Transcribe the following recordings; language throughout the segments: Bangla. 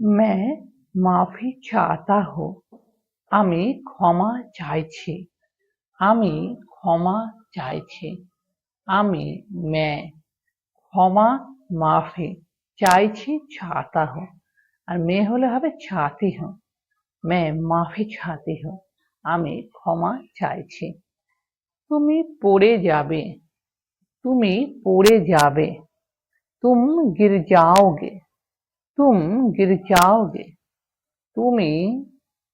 मैं माफी चाहता हूँ। আমি ক্ষমা চাইছি। আমি ক্ষমা চাইছি। আমি मैं ক্ষমা মাফি চাইছি चाहता हूँ। আর मैं হলে হবে चाहती हूँ। मैं माफी चाहती हूँ। আমি ক্ষমা চাইছি। তুমি পড়ে যাবে। তুমি পড়ে যাবে। तुम गिर जाओगे। तुम गिर जाओगे।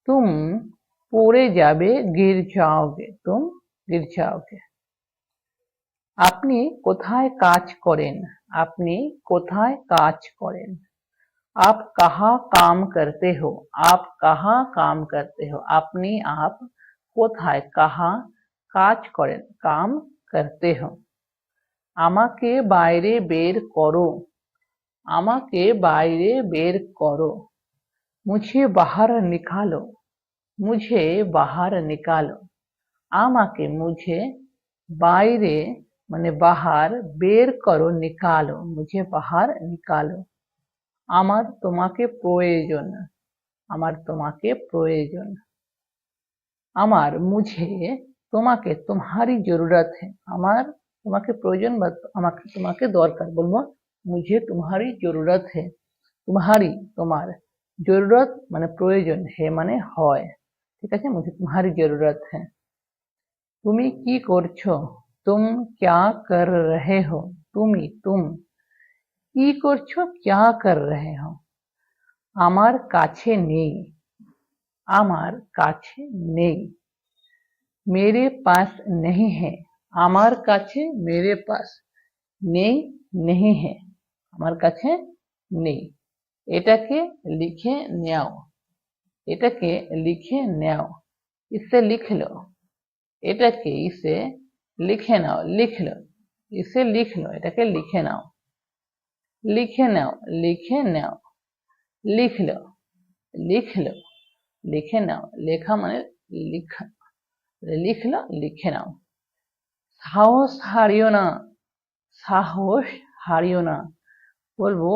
तुम পড়ে যাবে गिर जाओगे। तुम गिर जाओगे। আপনি কোথায় কাজ করেন? আপনি কোথায় কাজ করেন? आप कहाँ काम करते हो? आप कहाँ काम करते हो? আপনি आप কোথায় कहाँ কাজ করেন? काम करते हो। আমাকে বাইরে বের করো। আমাকে বাইরে বের করো। मुझे बाहर निकालो। मुझे बाहर निकालो। আমাকে मुझे বাইরে মানে বাহার বের করো নিকালো। मुझे बाहर निकालो। আমার তোমাকে প্রয়োজন। আমার তোমাকে প্রয়োজন। আমার मुझे তোমাকে तुम्हारी जरूरत है। আমার তোমাকে প্রয়োজন বা আমাকে তোমাকে দরকার বলবো मुझे तुम्हारी जरूरत है। तुम्हारी তোমার जरूरत মানে প্রয়োজন है মানে হয়। ঠিক আছে मुझे तुम्हारी जरूरत है। তুমি কি করছো? तुम क्या कर रहे हो? तुम কি করছো? क्या कर रहे हो? আমার কাছে নেই। আমার কাছে নেই। मेरे पास नहीं है। আমার কাছে मेरे पास নেই नहीं है। আমার কাছে নেই। এটাকে লিখে নাও। এটাকে লিখে নাও। इसे लिख लो। এটাকে इसे লিখে নাও। লিখ লো। इसे लिख लो। এটাকে লিখে নাও। লিখে নাও। লিখে নাও। লিখ লো। লিখ লো। লিখে নাও। লেখা মানে লিখা। লিখ লো লিখে নাও। সাহস হারিও না। সাহস হারিও না। বলবো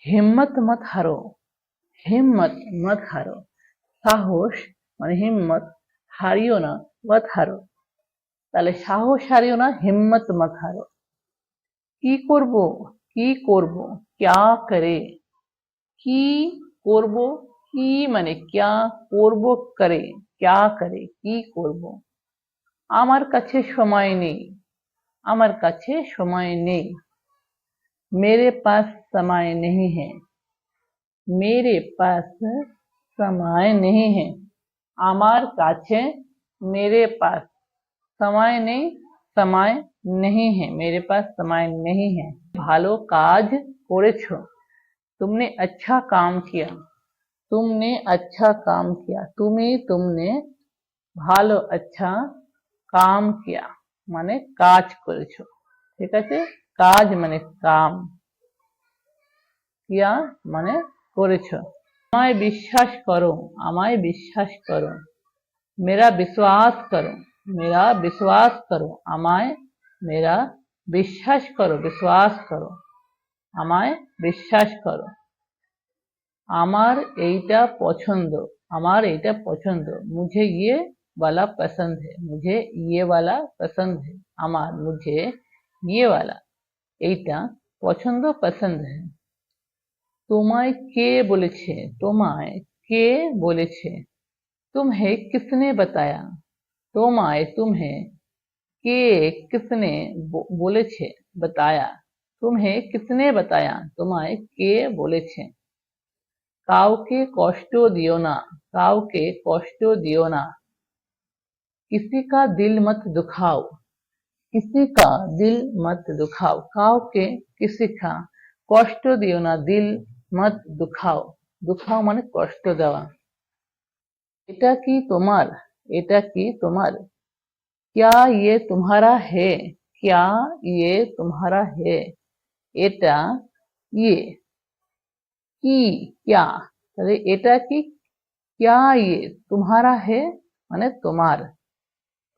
हिम्मत मत हारो। हिम्मत मत हारो। সাহস মানে হিম্মত হারিও না মত হারো। তাহলে সাহস হারিও না হিম্মত মত হারো। কি করব? কি করব? क्या करे? কি করব? কি মানে क्या করব করে क्या करे কি করব? আমার কাছে সময় নেই। আমার কাছে সময় নেই। मेरे पास समय नहीं है। मेरे पास समय नहीं है। আমার কাছে मेरे पास समय नहीं समय नहीं है। मेरे पास समय नहीं है। ভালো কাজ করেছো। तुमने अच्छा काम किया। तुमने अच्छा काम किया। तुमने ভালো अच्छा काम किया মানে কাজ করেছো। ঠিক আছে কাজ মানে কাম किया মানে করেছো। আমায় বিশ্বাস করো। আমায় বিশ্বাস করো। मेरा विश्वास करो। मेरा विश्वास करो। আমায় मेरा বিশ্বাস করো विश्वास करो। আমায় বিশ্বাস করো। আমার এইটা পছন্দ। আমার এইটা পছন্দ। मुझे ये वाला पसंद है। मुझे ये वाला पसंद है। আমার मुझे ये वाला এইটা পছন্দ पसंद है। তোমায় কে বলেছে? তোমায় কে বলেছে? तुम्हें किसने बताया? তোমায় तुम्हें কে किसने বলেছে बताया। तुम्हें किसने बताया? তোমায় কে বলেছে? কাউকে কষ্ট দিও না। কাউকে কষ্ট দিও না। किसी का दिल मत दुखाओ। किसी का दिल मत दुखाओ। কাউকে किसी का কষ্ট দিও না। दिल मत दुखाओ। दुखाओ মানে কষ্ট দেওয়া। এটা কি তোমার? এটা কি তোমার? क्या ये तुम्हारा है? क्या ये तुम्हारा है? এটা ये কি क्या তাহলে এটা কি क्या ये तुम्हारा है মানে তোমার।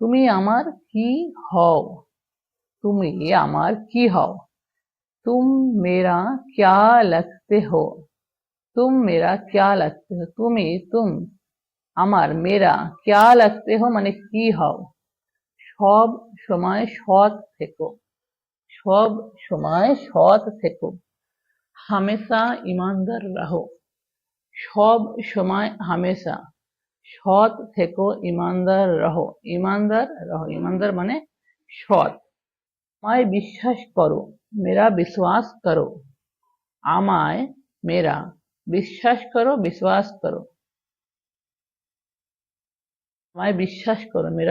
তুমি আমার কি হও? তুমি আমার কি হও? तुम मेरा क्या लगते हो? तुम मेरा क्या लगते हो, তুমি তুম আমার মেরা क्या लगते हो মানে কি হও। সব সময় সৎ থেকো, সব সময় সৎ থেকো। হামেশা ईमानदार रहो, সব সময় হামেশা সৎ থেকো, ईमानदार रहो, ईमानदार रहो, ईमानदार মানে সৎ। আমায় বিশ্বাস করো, मेरा विश्वास करो, আমায় मेरा বিশ্বাস করো, विश्वास करो, আমায় বিশ্বাস করো, मेरा